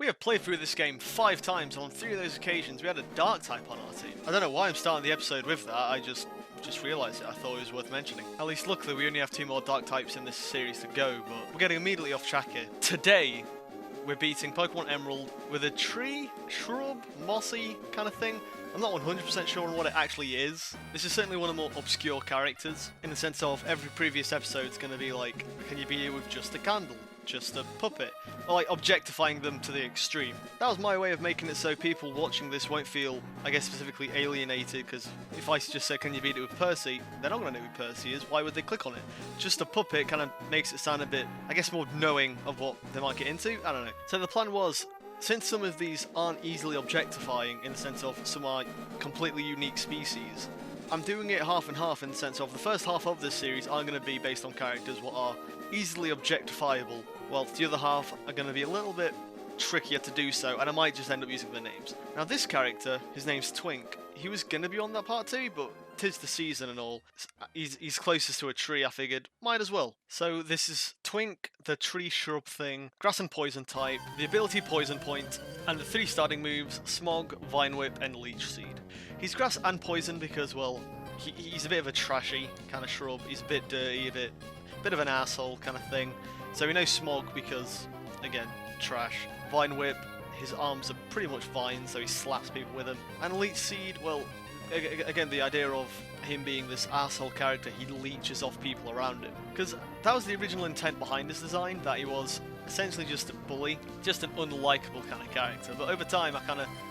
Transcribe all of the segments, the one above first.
We have played through this game 5 times, and on 3 of those occasions we had a dark type on our team. I don't know why I'm starting the episode with that, I just realised it. I thought it was worth mentioning. At least luckily we only have 2 more dark types in this series to go, but we're getting immediately off track here. Today, we're beating Pokemon Emerald with a tree, shrub, mossy kind of thing. I'm not 100% sure on what it actually is. This is certainly one of the more obscure characters, in the sense of every previous episode's going to be like, can you be it with just a candle? Just a puppet, or like objectifying them to the extreme. That was my way of making it so people watching this won't feel, I guess, specifically alienated, because if I just say, can you beat it with Percy, they're not going to know who Percy is, why would they click on it? Just a puppet kind of makes it sound a bit, I guess, more knowing of what they might get into, I don't know. So the plan was, since some of these aren't easily objectifying in the sense of some are completely unique species, I'm doing it half and half in the sense of the first half of this series are going to be based on characters what are easily objectifiable, whilst the other half are going to be a little bit trickier to do so, and I might just end up using their names. Now this character, his name's Twink, he was going to be on that part too, but 'tis the season and all. He's closest to a tree, I figured. Might as well. So this is Twink, the tree shrub thing, grass and poison type, the ability Poison Point, and the 3 starting moves, Smog, Vine Whip, and Leech Seed. He's grass and poison because, well, he's a bit of a trashy kind of shrub. He's a bit dirty, a bit of an asshole kind of thing. So we know Smog because, again, trash. Vine Whip, his arms are pretty much vines, so he slaps people with them. And Leech Seed, well, again, the idea of him being this asshole character, he leeches off people around him. Because that was the original intent behind his design, that he was essentially just a bully, just an unlikable kind of character. But over time,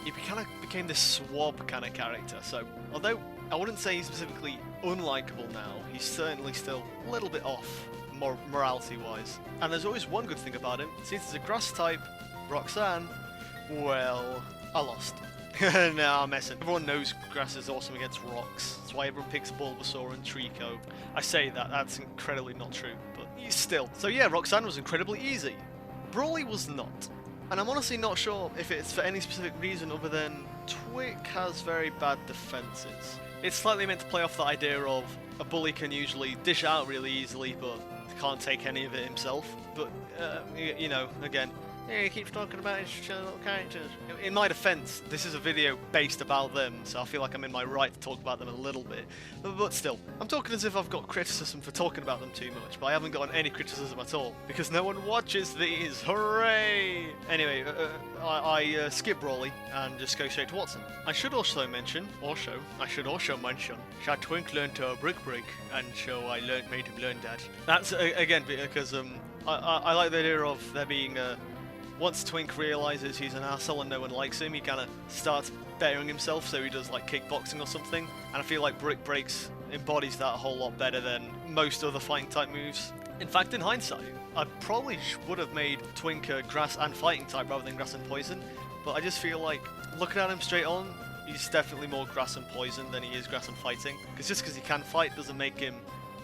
he kind of became this swab kind of character. So, although I wouldn't say he's specifically unlikable now, he's certainly still a little bit off, morality-wise. And there's always one good thing about him. Since it's a grass type, Roxanne, well, I lost. Nah, I'm messing. Everyone knows grass is awesome against rocks. That's why everyone picks Bulbasaur and Trico. I say that's incredibly not true, but still. So yeah, Roxanne was incredibly easy. Brawly was not. And I'm honestly not sure if it's for any specific reason other than Twink has very bad defenses. It's slightly meant to play off the idea of a bully can usually dish out really easily, but can't take any of it himself. But, you know, again, he keeps talking about his little characters. In my defense, this is a video based about them, so I feel like I'm in my right to talk about them a little bit. But still, I'm talking as if I've got criticism for talking about them too much, but I haven't gotten any criticism at all, because no one watches these. Hooray! Anyway, I skip Brawly and just go straight to Watson. I should also mention, that Twink learned Brick Break, and so made him learn that. That's, again, because I like the idea of there being a... Once Twink realises he's an asshole and no one likes him, he kind of starts bettering himself, so he does like kickboxing or something. And I feel like Brick Breaks embodies that a whole lot better than most other fighting type moves. In fact, in hindsight, I probably would have made Twink a grass and fighting type rather than grass and poison. But I just feel like, looking at him straight on, he's definitely more grass and poison than he is grass and fighting. Because just because he can fight doesn't make him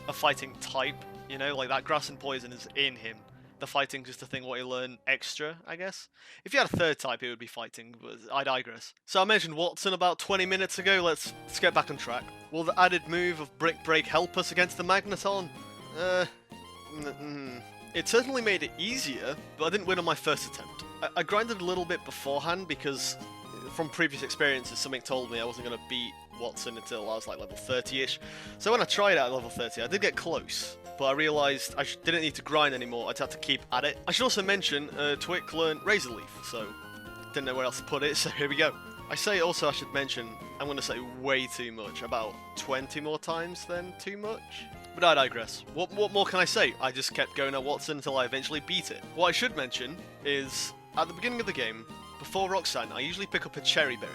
a fighting type, you know, like that grass and poison is in him. The fighting's just a thing what you learn extra, I guess. If you had a 3rd type, it would be fighting, but I digress. So I mentioned Watson about 20 minutes ago, let's get back on track. Will the added move of Brick Break help us against the Magneton? It certainly made it easier, but I didn't win on my first attempt. I grinded a little bit beforehand because from previous experiences, something told me I wasn't going to beat Watson until I was like level 30-ish. So when I tried out at level 30, I did get close. But I realised I didn't need to grind anymore, I just had to keep at it. I should also mention, Twink learned Razor Leaf, so didn't know where else to put it, so here we go. I say also I should mention, I'm going to say way too much, about 20 more times than too much. But I digress. What more can I say? I just kept going at Watson until I eventually beat it. What I should mention is, at the beginning of the game, before Roxanne, I usually pick up a Cherry Berry,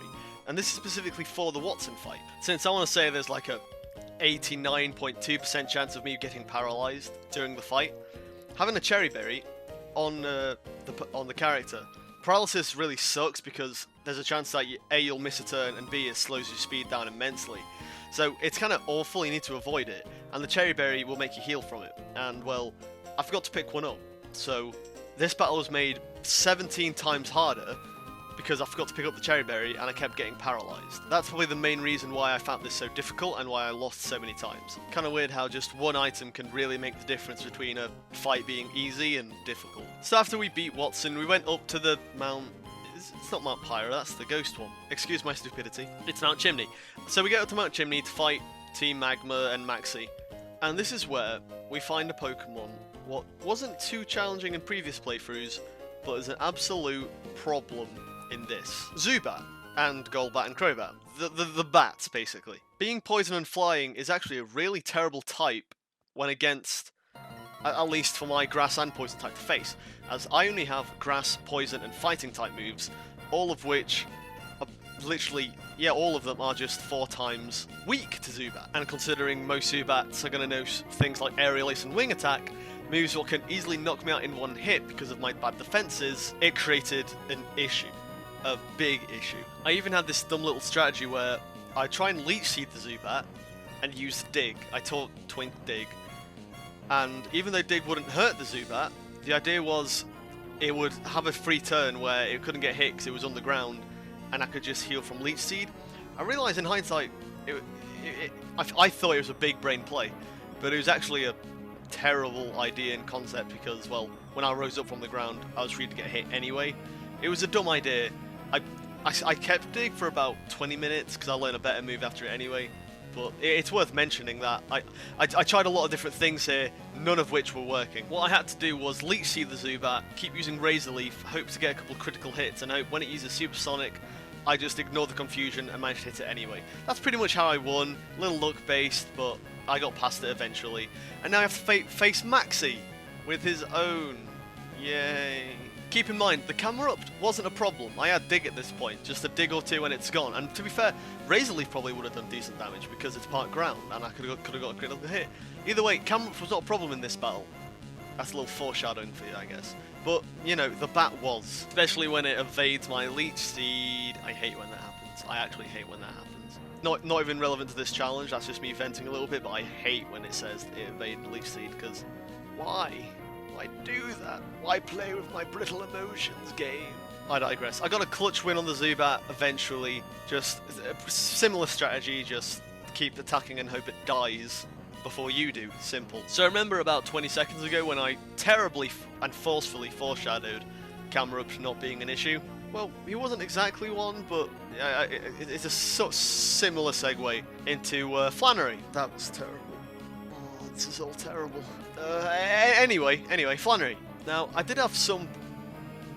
and this is specifically for the Watson fight. Since I want to say there's like a 89.2% chance of me getting paralyzed during the fight, having a Cherry Berry on the character, paralysis really sucks because there's a chance that A, you'll miss a turn, and B, it slows your speed down immensely. So it's kind of awful, you need to avoid it, and the Cherry Berry will make you heal from it. And well, I forgot to pick one up, so this battle was made 17 times harder because I forgot to pick up the Cherry Berry and I kept getting paralysed. That's probably the main reason why I found this so difficult and why I lost so many times. Kind of weird how just one item can really make the difference between a fight being easy and difficult. So after we beat Watson, we went up to the Mount It's not Mount Pyro, that's the ghost one. Excuse my stupidity. It's Mount Chimney. So we get up to Mount Chimney to fight Team Magma and Maxi. And this is where we find a Pokemon what wasn't too challenging in previous playthroughs, but is an absolute problem in this. Zubat and Golbat and Crobat. The bats, basically. Being poison and flying is actually a really terrible type when against, at least for my grass and poison type to face, as I only have grass, poison and fighting type moves, all of which are literally, yeah, all of them are just 4 times weak to Zubat. And considering most Zubats are going to know things like Aerial Ace and Wing Attack, moves that can easily knock me out in one hit because of my bad defenses, it created an issue. A big issue. I even had this dumb little strategy where I try and Leech Seed the Zubat and use Dig. I taught Twink Dig. And even though Dig wouldn't hurt the Zubat, the idea was it would have a free turn where it couldn't get hit because it was on the ground and I could just heal from Leech Seed. I realised in hindsight, I thought it was a big brain play, but it was actually a terrible idea and concept because, well, when I rose up from the ground, I was free to get hit anyway. It was a dumb idea. I kept Dig for about 20 minutes because I learned a better move after it anyway. But it's worth mentioning that I tried a lot of different things here, none of which were working. What I had to do was Leech Seed the Zubat, keep using Razor Leaf, hope to get a couple of critical hits, and hope when it uses Supersonic, I just ignore the confusion and managed to hit it anyway. That's pretty much how I won. A little luck based, but I got past it eventually. And now I have to face Maxi with his own. Yay. Keep in mind, the camera up wasn't a problem. I had Dig at this point, just a Dig or two and it's gone. And to be fair, Razor Leaf probably would have done decent damage because it's part ground and I could have got a critical hit. Either way, camera up was not a problem in this battle. That's a little foreshadowing for you, I guess. But, you know, the bat was. Especially when it evades my Leech Seed. I hate when that happens. I actually hate when that happens. Not even relevant to this challenge, that's just me venting a little bit, but I hate when it says it evaded Leech Seed, because why? Why do that? Why play with my brittle emotions, game? I digress. I got a clutch win on the Zubat eventually. Just a similar strategy, just keep attacking and hope it dies before you do. Simple. So remember about 20 seconds ago when I terribly and forcefully foreshadowed camera up not being an issue? Well, he wasn't exactly one, but it's a similar segue into Flannery. That was terrible. Oh, this is all terrible. Anyway, Flannery. Now, I did have some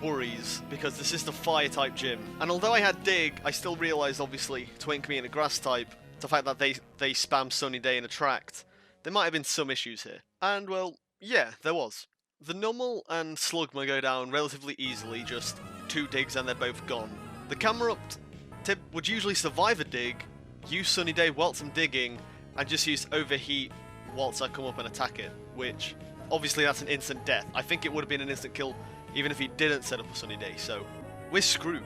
worries because this is the fire-type gym, and although I had Dig, I still realised, obviously, Twink being a grass-type, the fact that they spam Sunny Day and Attract, there might have been some issues here. And, well, yeah, there was. The Numel and Slugma go down relatively easily, just 2 digs and they're both gone. The Camerupt tip would usually survive a dig, use Sunny Day whilst I'm digging, and just use Overheat whilst I come up and attack it, which, obviously that's an instant death. I think it would have been an instant kill even if he didn't set up a Sunny Day, so we're screwed.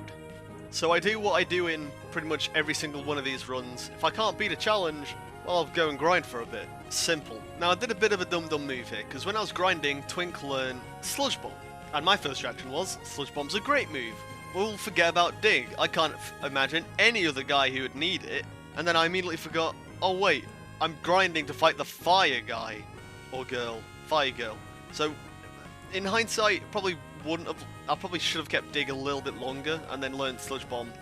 So I do what I do in pretty much every single one of these runs. If I can't beat a challenge, well, I'll go and grind for a bit. Simple. Now, I did a bit of a dum-dum move here, because when I was grinding, Twink learned Sludge Bomb. And my first reaction was, Sludge Bomb's a great move. We'll forget about Dig. I can't imagine any other guy who would need it. And then I immediately forgot, oh wait, I'm grinding to fight the fire guy. Or girl. Fire girl. So, in hindsight, I probably should have kept Dig a little bit longer and then learned Sludge Bomb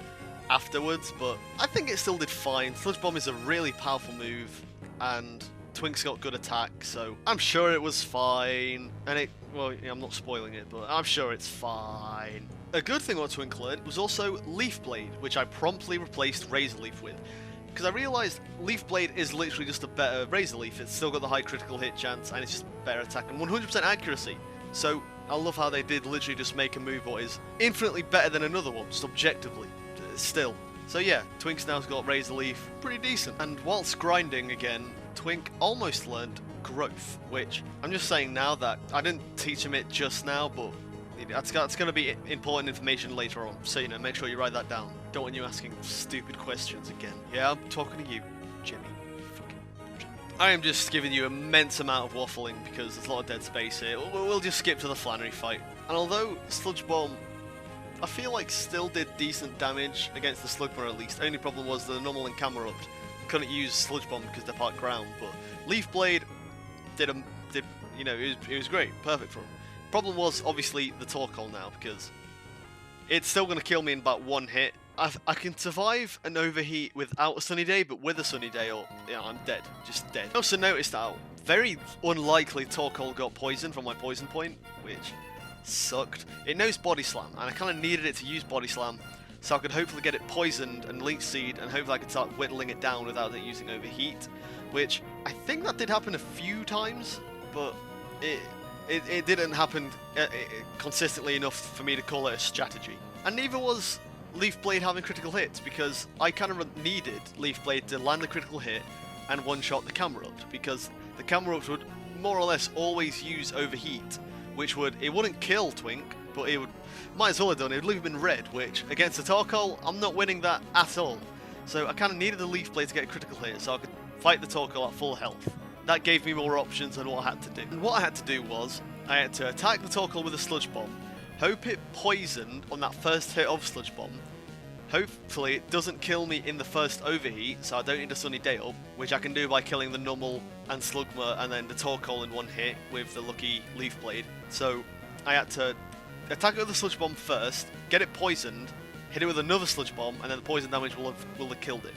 afterwards, but I think it still did fine. Sludge Bomb is a really powerful move, and Twink's got good attack, so I'm sure it was fine. And well, yeah, I'm not spoiling it, but I'm sure it's fine. A good thing what Twink learned was also Leaf Blade, which I promptly replaced Razor Leaf with. Because I realised Leaf Blade is literally just a better Razor Leaf. It's still got the high critical hit chance, and it's just better attack and 100% accuracy. So I love how they did literally just make a move what is infinitely better than another one, just objectively. Still. So yeah, Twink's now got Razor Leaf, pretty decent. And whilst grinding again, Twink almost learned Growth, which I'm just saying now that I didn't teach him it just now, but that's going to be important information later on. So, you know, make sure you write that down. Don't want you asking stupid questions again. Yeah, I'm talking to you, Jimmy. I am just giving you immense amount of waffling because there's a lot of dead space here. We'll just skip to the Flannery fight. And although Sludge Bomb, I feel like still did decent damage against the Slugma at least. Only problem was the Numel and Camerupt couldn't use Sludge Bomb because they're part ground. But Leaf Blade did you know, it was great, perfect for him. Problem was obviously the Torkoal now because it's still going to kill me in about one hit. I can survive an overheat without a sunny day, but with a sunny day, I'm dead. Just dead. I also noticed that very unlikely Torkoal got poisoned from my poison point, which sucked. It knows Body Slam, and I kind of needed it to use Body Slam, so I could hopefully get it poisoned and Leech Seed, and hopefully I could start whittling it down without it using Overheat, which I think that did happen a few times, but it didn't happen consistently enough for me to call it a strategy. And neither was Leaf Blade having critical hits, because I kind of needed Leaf Blade to land a critical hit and one-shot the Camerupt, because the Camerupt would more or less always use Overheat, which it wouldn't kill Twink, but it would, might as well have done, it would leave him in red, which against the Torkoal, I'm not winning that at all. So I kind of needed the Leaf Blade to get a critical hit so I could fight the Torkoal at full health. That gave me more options than what I had to do. And what I had to do was, I had to attack the Torkoal with a Sludge Bomb, hope it poisoned on that first hit of Sludge Bomb, hopefully it doesn't kill me in the first overheat, so I don't need a Sunny Day Up, which I can do by killing the Numel and Slugma and then the Torkoal in one hit with the lucky Leaf Blade. So I had to attack it with the Sludge Bomb first, get it poisoned, hit it with another Sludge Bomb, and then the poison damage will have killed it.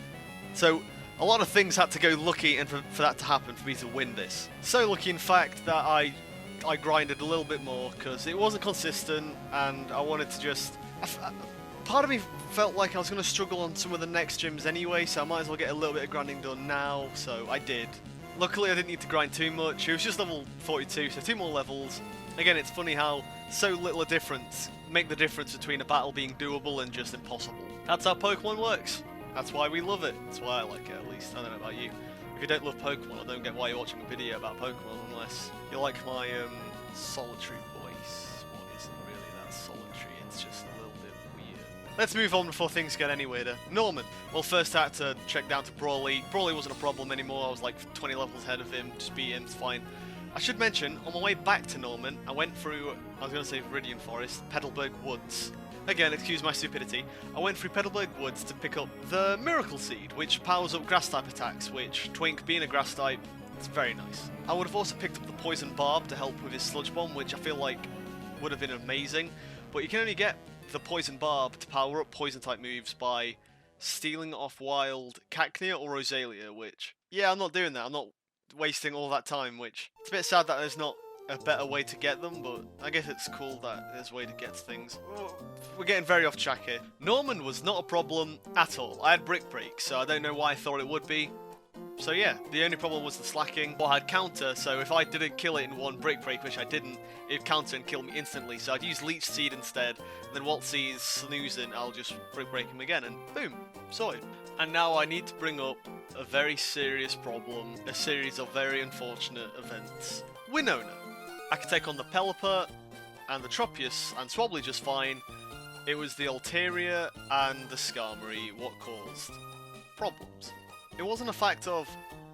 So a lot of things had to go lucky and for that to happen for me to win this. So lucky in fact that I grinded a little bit more because it wasn't consistent and I wanted to just... Part of me felt like I was going to struggle on some of the next gyms anyway, so I might as well get a little bit of grinding done now, so I did. Luckily I didn't need to grind too much, it was just level 42, so 2 more levels. Again, it's funny how so little a difference make the difference between a battle being doable and just impossible. That's how Pokemon works. That's why we love it. That's why I like it, at least. I don't know about you. If you don't love Pokemon, I don't get why you're watching a video about Pokemon unless you like my solitary voice. What isn't really that solitary, it's just a little bit weird. Let's move on before things get any weirder. Norman. Well, first I had to check down to Brawly. Brawly wasn't a problem anymore. I was like 20 levels ahead of him. Just beat him, it's fine. I should mention, on my way back to Norman, I went through, I was going to say Viridian Forest, Petalburg Woods. Again, excuse my stupidity. I went through Petalburg Woods to pick up the Miracle Seed, which powers up Grass-type attacks, which, Twink being a Grass-type, it's very nice. I would have also picked up the Poison Barb to help with his Sludge Bomb, which I feel like would have been amazing, but you can only get the Poison Barb to power up Poison-type moves by stealing off wild Cacnea or Rosalia, which, yeah, I'm not doing that. I'm not wasting all that time, which it's a bit sad that there's not a better way to get them, but I guess it's cool that there's a way to get things. We're getting very off track here. Norman was not a problem at all. I had Brick Break, so I don't know why I thought it would be. So yeah, the only problem was the slacking. Or I had counter, so if I didn't kill it in one Brick Break, which I didn't, it'd counter and kill me instantly. So I'd use Leech Seed instead, and then while he's snoozing, I'll just Brick Break him again, and boom, sorted. And now I need to bring up a very serious problem, a series of very unfortunate events. Winona. I could take on the Pelipper and the Tropius and Swabbly just fine. It was the Altaria and the Skarmory what caused problems. It wasn't a fact of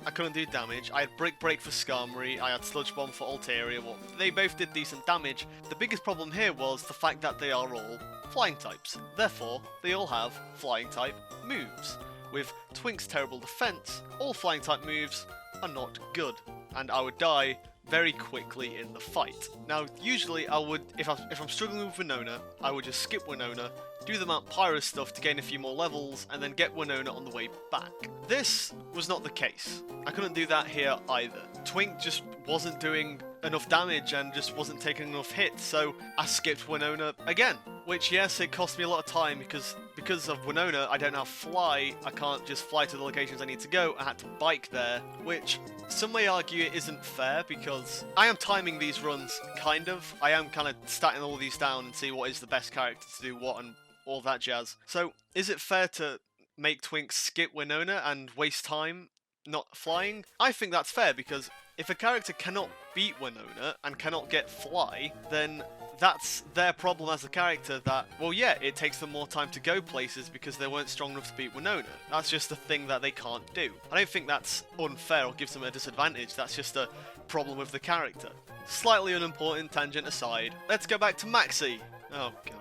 I couldn't do damage. I had Brick Break for Skarmory, I had Sludge Bomb for Altaria. Well, they both did decent damage. The biggest problem here was the fact that they are all flying types. Therefore, they all have flying type moves. With Twink's terrible defense, all flying type moves are not good, and I would die very quickly in the fight. Now, usually I would, if I'm struggling with Winona, I would just skip Winona, do the Mount Pyro stuff to gain a few more levels, and then get Winona on the way back. This was not the case. I couldn't do that here either. Twink just wasn't doing enough damage and just wasn't taking enough hits, so I skipped Winona again. Which, yes, it cost me a lot of time because of Winona, I don't have Fly. I can't just fly to the locations I need to go. I had to bike there, which some may argue it isn't fair because I am timing these runs, kind of. I am kind of statting all these down and see what is the best character to do what and all that jazz. So, is it fair to make Twink skip Winona and waste time not flying? I think that's fair because if a character cannot beat Winona and cannot get Fly, then that's their problem as a character that, well yeah, it takes them more time to go places because they weren't strong enough to beat Winona. That's just a thing that they can't do. I don't think that's unfair or gives them a disadvantage, that's just a problem with the character. Slightly unimportant tangent aside, let's go back to Maxie. Oh god.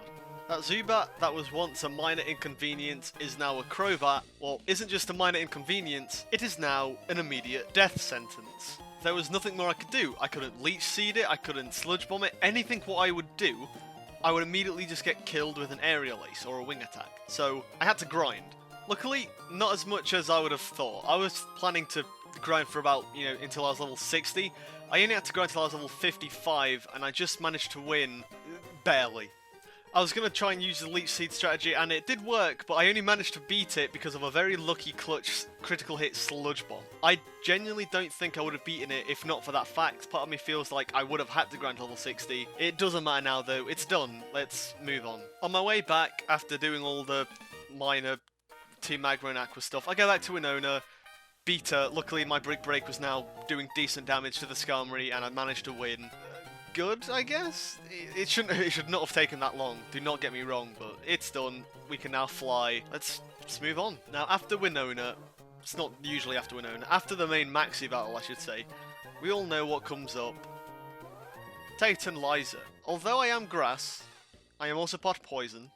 That Zubat that was once a minor inconvenience is now a Crobat. Well, isn't just a minor inconvenience, it is now an immediate death sentence. There was nothing more I could do. I couldn't Leech Seed it, I couldn't Sludge Bomb it, anything what I would do, I would immediately just get killed with an aerial ace or a wing attack. So I had to grind. Luckily, not as much as I would have thought. I was planning to grind for about, until I was level 60. I only had to grind until I was level 55, and I just managed to win barely. I was going to try and use the Leech Seed strategy, and it did work, but I only managed to beat it because of a very lucky clutch critical hit Sludge Bomb. I genuinely don't think I would have beaten it if not for that fact. Part of me feels like I would have had to grind level 60. It doesn't matter now, though. It's done. Let's move on. On my way back, after doing all the minor Team Magma and Aqua stuff, I go back to Winona, beat her. Luckily, my Brick Break was now doing decent damage to the Skarmory, and I managed to win. Good, I guess? It should not have taken that long, do not get me wrong, but it's done. We can now fly. Let's move on. Now, after Winona, it's not usually after Winona, after the main Maxi battle, I should say, we all know what comes up. Titanizer. Although I am Grass, I am also part Poison,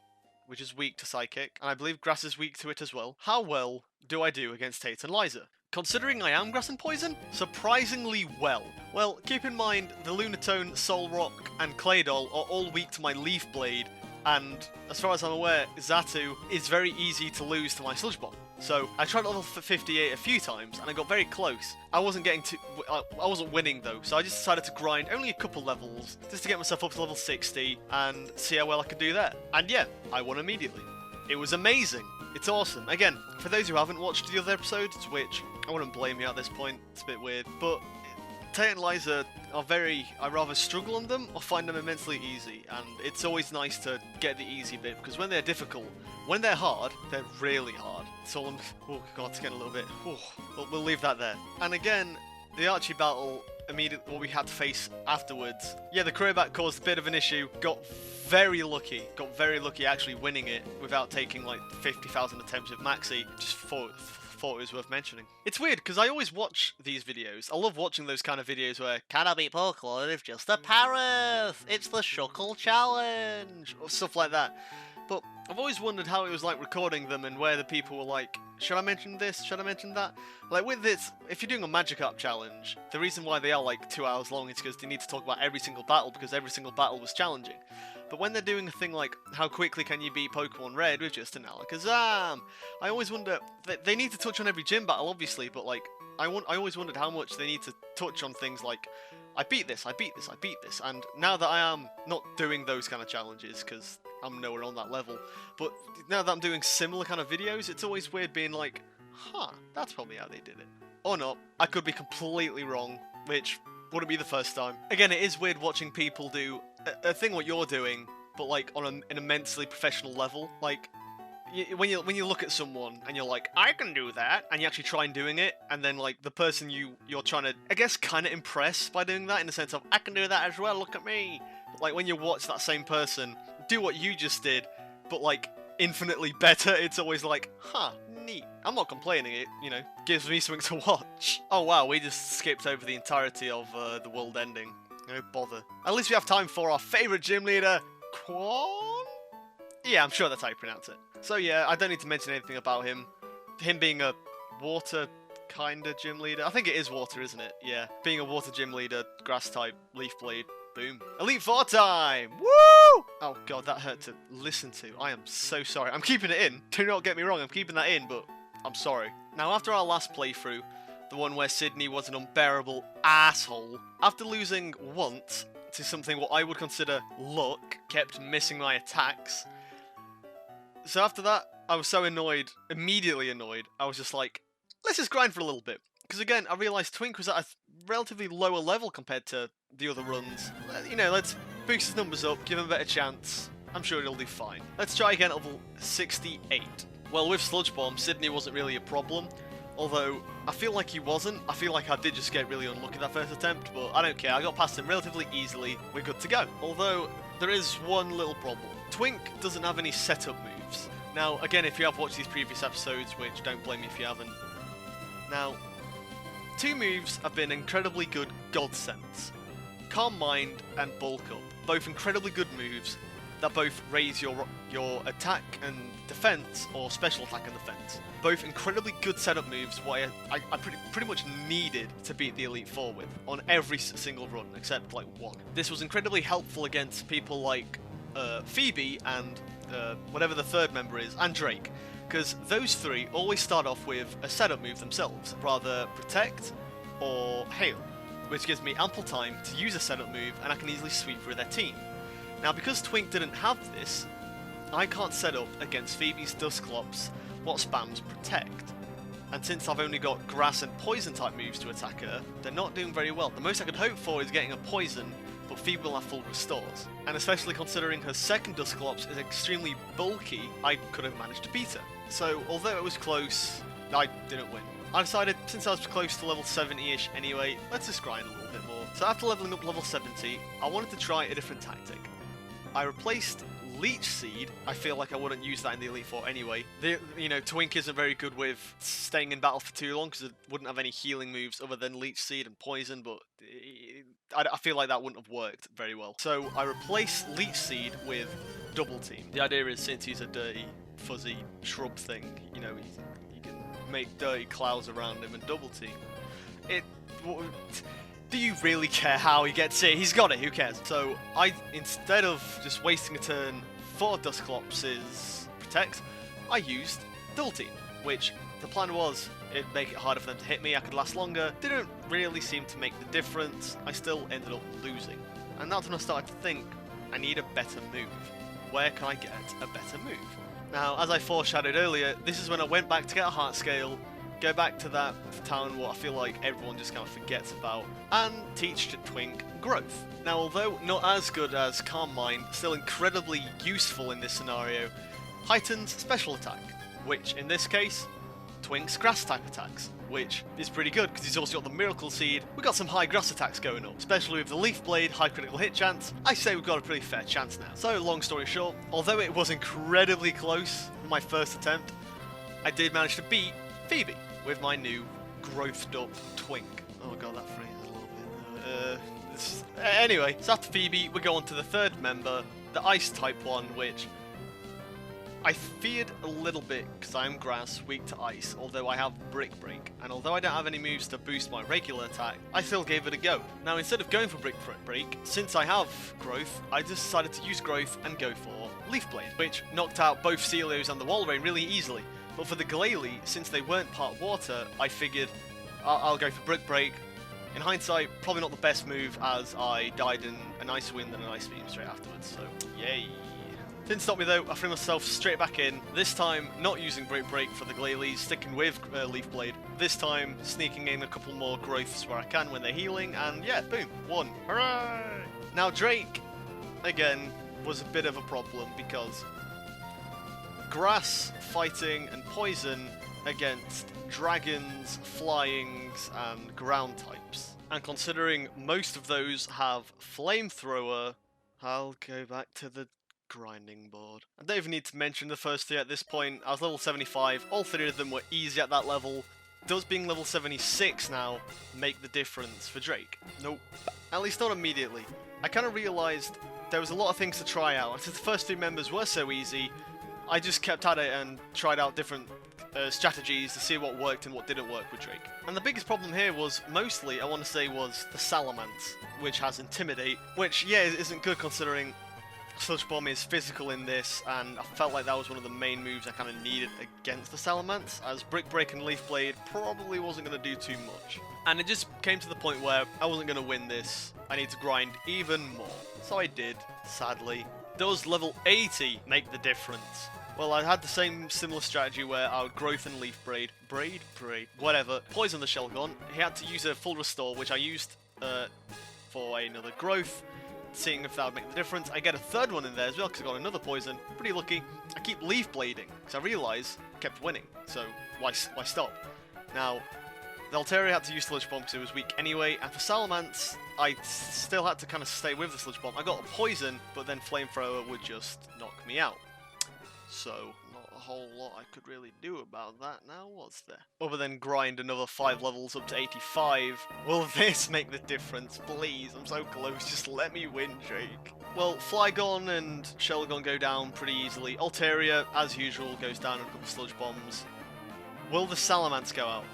which is weak to Psychic, and I believe Grass is weak to it as well. How well do I do against Titanizer? Considering I am Grass and Poison, surprisingly well. Well, keep in mind, the Lunatone, Solrock, and Claydol are all weak to my Leaf Blade, and as far as I'm aware, Xatu is very easy to lose to my Sludge Bomb. So, I tried level 58 a few times, and I got very close. I wasn't winning though, so I just decided to grind only a couple levels, just to get myself up to level 60, and see how well I could do there. And yeah, I won immediately. It was amazing. It's awesome. Again, for those who haven't watched the other episodes, which I wouldn't blame you at this point, it's a bit weird, but Titanizer are I rather struggle on them or find them immensely easy, and it's always nice to get the easy bit, because when they're difficult, when they're hard, they're really hard. So oh god, it's getting a little bit, we'll leave that there. And again, the Archie battle, immediately what we had to face afterwards, yeah, the Crobat caused a bit of an issue, got very lucky actually winning it without taking like 50,000 attempts with Maxi, just thought it was worth mentioning. It's weird, because I always watch these videos. I love watching those kind of videos where, can I beat Pokemon with just a Parrot? It's the Shuckle Challenge! Or stuff like that. But I've always wondered how it was like recording them, and where the people were like, should I mention this? Should I mention that? Like with this, if you're doing a Magikarp challenge, the reason why they are like 2 hours long is because they need to talk about every single battle, because every single battle was challenging. But when they're doing a thing like, how quickly can you beat Pokemon Red with just an Alakazam? I always wonder, they need to touch on every gym battle, obviously, but like, I always wondered how much they need to touch on things like, I beat this, and now that I am not doing those kind of challenges, because I'm nowhere on that level, but now that I'm doing similar kind of videos, it's always weird being like, that's probably how they did it. Or not, I could be completely wrong, which wouldn't be the first time. Again, it is weird watching people do a thing what you're doing, but like on an immensely professional level. Like, when you look at someone and you're like, I can do that, and you actually try and doing it, and then like the person you're trying to, I guess, kind of impress by doing that, in the sense of, I can do that as well, look at me. But, like, when you watch that same person do what you just did, but like infinitely better, it's always like, neat. I'm not complaining, it, gives me something to watch. Oh wow, we just skipped over the entirety of the world ending. No bother. At least we have time for our favourite gym leader, Quan? Yeah, I'm sure that's how you pronounce it. So yeah, I don't need to mention anything about him. Him being a water kinda gym leader. I think it is water, isn't it? Yeah. Being a water gym leader, grass type, leaf blade, boom. Elite Four time! Woo! Oh god, that hurt to listen to. I am so sorry. I'm keeping it in. Do not get me wrong, I'm keeping that in, but I'm sorry. Now, after our last playthrough, the one where Sydney was an unbearable asshole, after losing once to something what I would consider luck, kept missing my attacks. So after that, I was so annoyed, immediately annoyed, I was just like, let's just grind for a little bit. Because again, I realised Twink was at a relatively lower level compared to the other runs. Let's boost his numbers up, give him a better chance. I'm sure he'll do fine. Let's try again at level 68. Well, with Sludge Bomb, Sydney wasn't really a problem. Although, I feel like he wasn't. I feel like I did just get really unlucky that first attempt, but I don't care. I got past him relatively easily. We're good to go. Although, there is one little problem. Twink doesn't have any setup moves. Now, again, if you have watched these previous episodes, which don't blame me if you haven't. Now, two moves have been incredibly good godsends. Calm Mind and Bulk Up. Both incredibly good moves that both raise your attack and defense, or special attack and defense. Both incredibly good setup moves, what I pretty much needed to beat the Elite Four with on every single run, except like one. This was incredibly helpful against people like Phoebe and whatever the third member is, and Drake. Because those three always start off with a setup move themselves, rather Protect or Hail, which gives me ample time to use a setup move and I can easily sweep through their team. Now because Twink didn't have this, I can't set up against Phoebe's Dusclops what spams Protect. And since I've only got Grass and Poison type moves to attack her, they're not doing very well. The most I could hope for is getting a Poison, but Phoebe will have full restores. And especially considering her second Dusclops is extremely bulky, I could have managed to beat her. So although it was close, I didn't win. I decided, since I was close to level 70-ish anyway, let's just grind a little bit more. So after leveling up level 70, I wanted to try a different tactic. I replaced Leech Seed. I feel like I wouldn't use that in the Elite Four anyway. Twink isn't very good with staying in battle for too long because it wouldn't have any healing moves other than Leech Seed and Poison, but I feel like that wouldn't have worked very well. So I replaced Leech Seed with Double Team. The idea is, since he's a dirty, fuzzy shrub thing, you can make dirty clouds around him and Double Team. Do you really care how he gets it? He's got it, who cares? So instead of just wasting a turn for Dusclops' Protect, I used Double Team, which the plan was it'd make it harder for them to hit me, I could last longer. Didn't really seem to make the difference. I still ended up losing. And that's when I started to think, I need a better move. Where can I get a better move? Now, as I foreshadowed earlier, this is when I went back to get a heart scale, go back to that town what I feel like everyone just kind of forgets about, and teach Twink growth. Now, although not as good as Calm Mind, still incredibly useful in this scenario, heightens special attack, which in this case, Twink's grass type attacks, which is pretty good because he's also got the Miracle Seed. We've got some high grass attacks going up, especially with the Leaf Blade, high critical hit chance. I say we've got a pretty fair chance now. So long story short, although it was incredibly close for my first attempt, I did manage to beat Phoebe with my new growthed up Twink. Oh god, that phrase is a little bit... Anyway, so after Phoebe, we go on to the third member, the Ice type one, which I feared a little bit because I am grass, weak to ice, although I have Brick Break, and although I don't have any moves to boost my regular attack, I still gave it a go. Now instead of going for Brick Break, since I have growth, I just decided to use growth and go for Leaf Blade, which knocked out both Celios and the Walrein really easily. But for the Glalie, since they weren't part water, I figured I'll go for Brick Break. In hindsight, probably not the best move as I died in an Ice Wind and an Ice Beam straight afterwards, so yay. Didn't stop me though, I threw myself straight back in, this time not using Brick Break for the Glalies, sticking with Leaf Blade, this time sneaking in a couple more growths where I can when they're healing, and yeah, boom, won. Hooray! Now Drake, again, was a bit of a problem because grass, fighting, and poison against dragons, flyings, and ground types. And considering most of those have flamethrower, I'll go back to the grinding board. I don't even need to mention the first three at this point. I was level 75, all three of them were easy at that level. Does being level 76 now make the difference for Drake? Nope. At least not immediately. I kind of realised there was a lot of things to try out, and since the first three members were so easy, I just kept at it and tried out different strategies to see what worked and what didn't work with Drake. And the biggest problem here was, mostly, I want to say, was the Salamence, which has Intimidate, which, yeah, isn't good considering Sludge Bomb is physical in this, and I felt like that was one of the main moves I kind of needed against the Salamence, as Brick Break and Leaf Blade probably wasn't going to do too much. And it just came to the point where I wasn't going to win this, I need to grind even more. So I did, sadly. Does level 80 make the difference? Well, I had the same similar strategy where I would Growth and Leaf Braid, whatever, poison the Shelgon. He had to use a full restore, which I used for another Growth, seeing if that would make the difference. I get a third one in there as well because I got another poison. Pretty lucky. I keep Leaf Blading because I realise I kept winning, so why stop? Now, the Altaria had to use Sludge Bomb because it was weak anyway, and for Salamence, I still had to kind of stay with the Sludge Bomb. I got a poison, but then Flamethrower would just knock me out. So, not a whole lot I could really do about that now, was there? Other than grind another 5 levels up to 85. Will this make the difference? Please, I'm so close, just let me win, Drake. Well, Flygon and Shelgon go down pretty easily. Altaria, as usual, goes down in a couple of Sludge Bombs. Will the Salamence go out?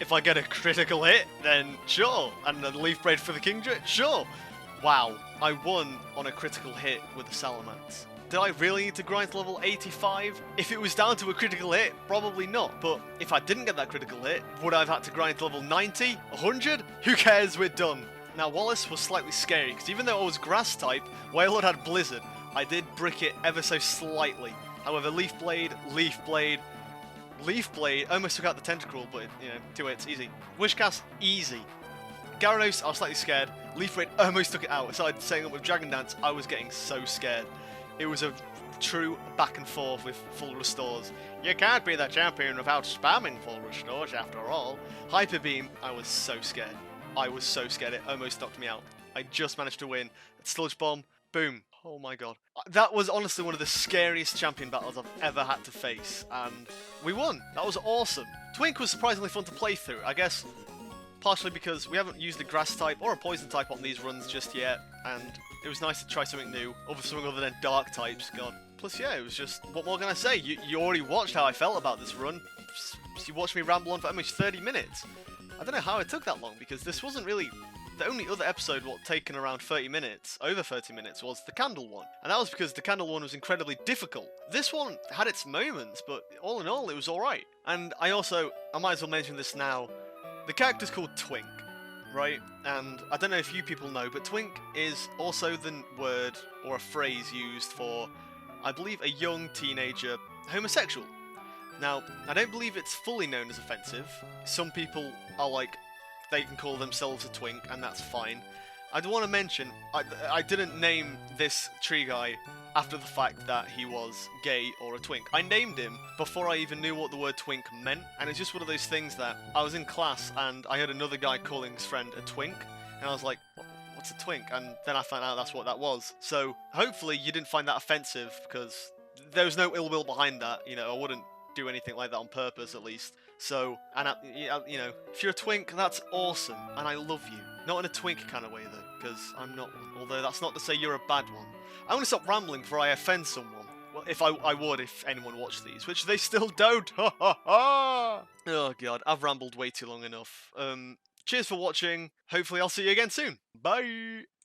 If I get a critical hit, then sure. And a Leaf Braid for the Kingdra? Sure. Wow, I won on a critical hit with the Salamence. Did I really need to grind to level 85? If it was down to a critical hit, probably not. But if I didn't get that critical hit, would I have had to grind to level 90? 100? Who cares, we're done. Now, Wallace was slightly scary, because even though I was grass type, Wailord had Blizzard. I did brick it ever so slightly. However, Leaf Blade, almost took out the Tentacruel, but, you know, 2 hits, easy. Wishcast, easy. Gyarados, I was slightly scared. Leaf Raid almost took it out. I started setting up with Dragon Dance, I was getting so scared. It was a true back and forth with full restores. You can't be the champion without spamming full restores after all. Hyper Beam, I was so scared. I was so scared, it almost knocked me out. I just managed to win. Sludge Bomb, boom. Oh my god. That was honestly one of the scariest champion battles I've ever had to face, and we won. That was awesome. Twink was surprisingly fun to play through, I guess. Partially because we haven't used a grass type or a poison type on these runs just yet, and it was nice to try something new, something other than dark types. God. Plus, yeah, it was just, what more can I say? You already watched how I felt about this run. You watched me ramble on for almost 30 minutes. I don't know how it took that long, because this wasn't really... The only other episode taken around 30 minutes, over 30 minutes, was the Candle one. And that was because the Candle one was incredibly difficult. This one had its moments, but all in all, it was alright. And I might as well mention this now, the character's called Twink, right? And I don't know if you people know, but Twink is also the word or a phrase used for, I believe, a young teenager homosexual. Now, I don't believe it's fully known as offensive. Some people are like, they can call themselves a twink, and that's fine. I do want to mention, I didn't name this tree guy after the fact that he was gay or a twink. I named him before I even knew what the word twink meant, and it's just one of those things that I was in class and I heard another guy calling his friend a twink, and I was like, what's a twink? And then I found out that's what that was. So hopefully you didn't find that offensive, because there was no ill will behind that. You know, I wouldn't do anything like that on purpose, at least. So, and you know, if you're a twink, that's awesome, and I love you. Not in a twink kind of way, though, because I'm not one. Although that's not to say you're a bad one. I'm going to stop rambling before I offend someone. Well, if I would, if anyone watched these, which they still don't. Ha ha ha! Oh god, I've rambled way too long enough. Cheers for watching. Hopefully I'll see you again soon. Bye!